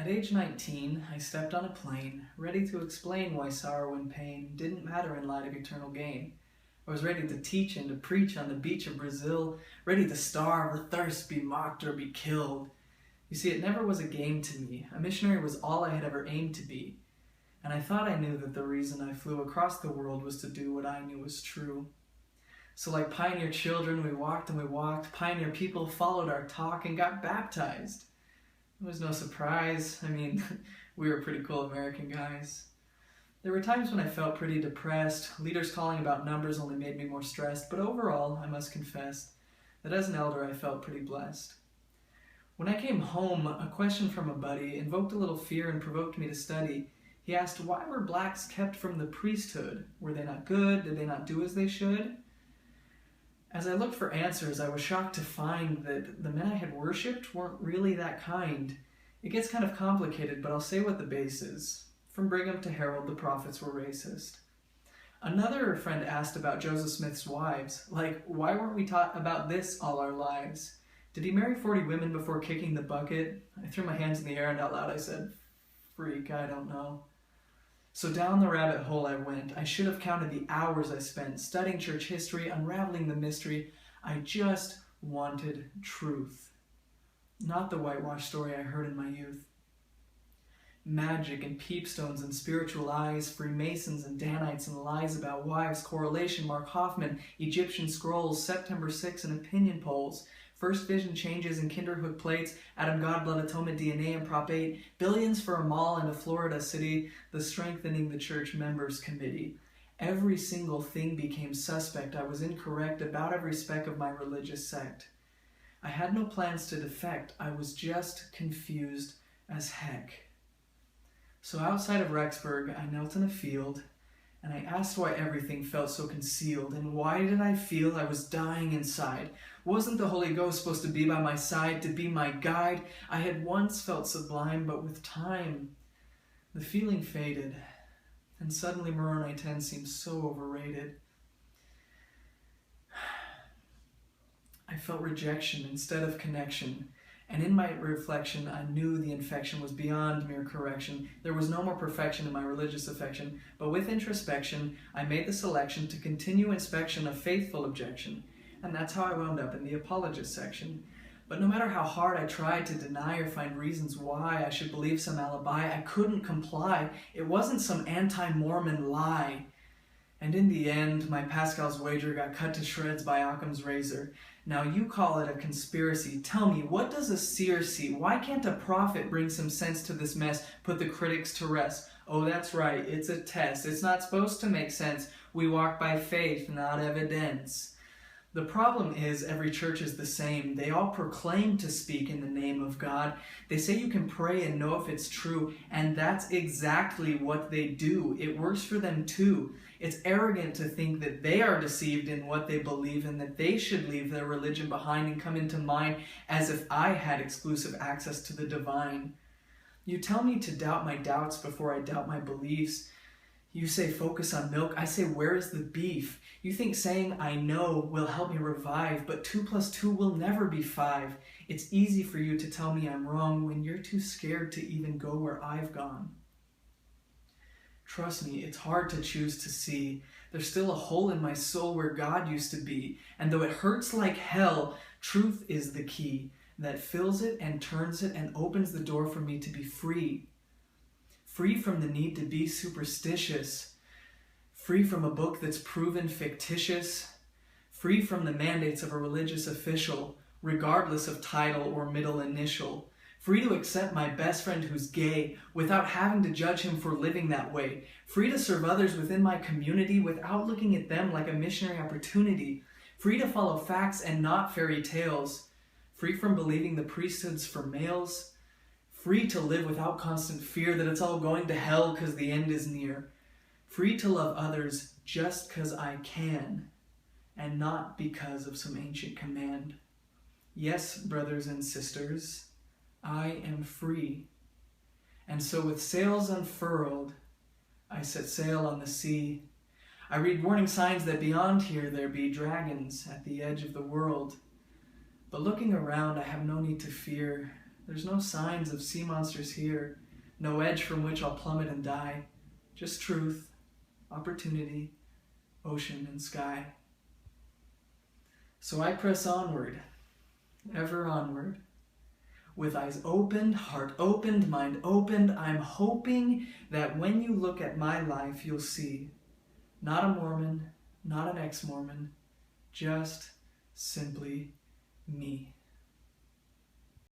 At age 19, I stepped on a plane, ready to explain why sorrow and pain didn't matter in light of eternal gain. I was ready to teach and to preach on the beach of Brazil, ready to starve or thirst, be mocked or be killed. You see, it never was a game to me. A missionary was all I had ever aimed to be. And I thought I knew that the reason I flew across the world was to do what I knew was true. So like pioneer children, we walked and we walked. Pioneer people followed our talk and got baptized. It was no surprise. I mean, we were pretty cool American guys. There were times when I felt pretty depressed. Leaders calling about numbers only made me more stressed. But overall, I must confess that as an elder, I felt pretty blessed. When I came home, a question from a buddy invoked a little fear and provoked me to study. He asked, why were blacks kept from the priesthood? Were they not good? Did they not do as they should? As I looked for answers, I was shocked to find that the men I had worshipped weren't really that kind. It gets kind of complicated, but I'll say what the base is. From Brigham to Harold, the prophets were racist. Another friend asked about Joseph Smith's wives. Like, why weren't we taught about this all our lives? Did he marry 40 women before kicking the bucket? I threw my hands in the air and out loud I said, freak, I don't know. So down the rabbit hole I went. I should have counted the hours I spent studying church history, unraveling the mystery. I just wanted truth. Not the whitewash story I heard in my youth. Magic and peepstones and spiritual eyes, Freemasons and Danites and lies about wives, correlation, Mark Hoffman, Egyptian scrolls, September 6 and opinion polls, first vision changes in Kinderhook plates, Adam God, blood atonement, DNA and Prop 8, billions for a mall in a Florida city, the strengthening the church members committee. Every single thing became suspect. I was incorrect about every speck of my religious sect. I had no plans to defect. I was just confused as heck. So outside of Rexburg, I knelt in a field, and I asked why everything felt so concealed, and why did I feel I was dying inside? Wasn't the Holy Ghost supposed to be by my side, to be my guide? I had once felt sublime, but with time, the feeling faded, and suddenly Moroni 10 seemed so overrated. I felt rejection instead of connection. And in my reflection, I knew the infection was beyond mere correction. There was no more perfection in my religious affection, but with introspection, I made the selection to continue inspection of faithful objection. And that's how I wound up in the apologist section. But no matter how hard I tried to deny or find reasons why I should believe some alibi, I couldn't comply. It wasn't some anti-Mormon lie. And in the end, my Pascal's wager got cut to shreds by Occam's razor. Now you call it a conspiracy. Tell me, what does a seer see? Why can't a prophet bring some sense to this mess, put the critics to rest? Oh, that's right, it's a test. It's not supposed to make sense. We walk by faith, not evidence. The problem is every church is the same. They all proclaim to speak in the name of God. They say you can pray and know if it's true, and that's exactly what they do. It works for them too. It's arrogant to think that they are deceived in what they believe and that they should leave their religion behind and come into mine as if I had exclusive access to the divine. You tell me to doubt my doubts before I doubt my beliefs. You say focus on milk. I say where is the beef? You think saying I know will help me revive, but 2 + 2 will never be 5. It's easy for you to tell me I'm wrong when you're too scared to even go where I've gone. Trust me, it's hard to choose to see. There's still a hole in my soul where God used to be, and though it hurts like hell, truth is the key that fills it and turns it and opens the door for me to be free. Free from the need to be superstitious, free from a book that's proven fictitious, free from the mandates of a religious official, regardless of title or middle initial, free to accept my best friend who's gay without having to judge him for living that way, free to serve others within my community without looking at them like a missionary opportunity, free to follow facts and not fairy tales, free from believing the priesthoods for males, free to live without constant fear that it's all going to hell because the end is near. Free to love others just because I can, and not because of some ancient command. Yes, brothers and sisters, I am free. And so with sails unfurled, I set sail on the sea. I read warning signs that beyond here there be dragons at the edge of the world. But looking around, I have no need to fear. There's no signs of sea monsters here, no edge from which I'll plummet and die. Just truth, opportunity, ocean and sky. So I press onward, ever onward. With eyes opened, heart opened, mind opened, I'm hoping that when you look at my life, you'll see not a Mormon, not an ex-Mormon, just simply me.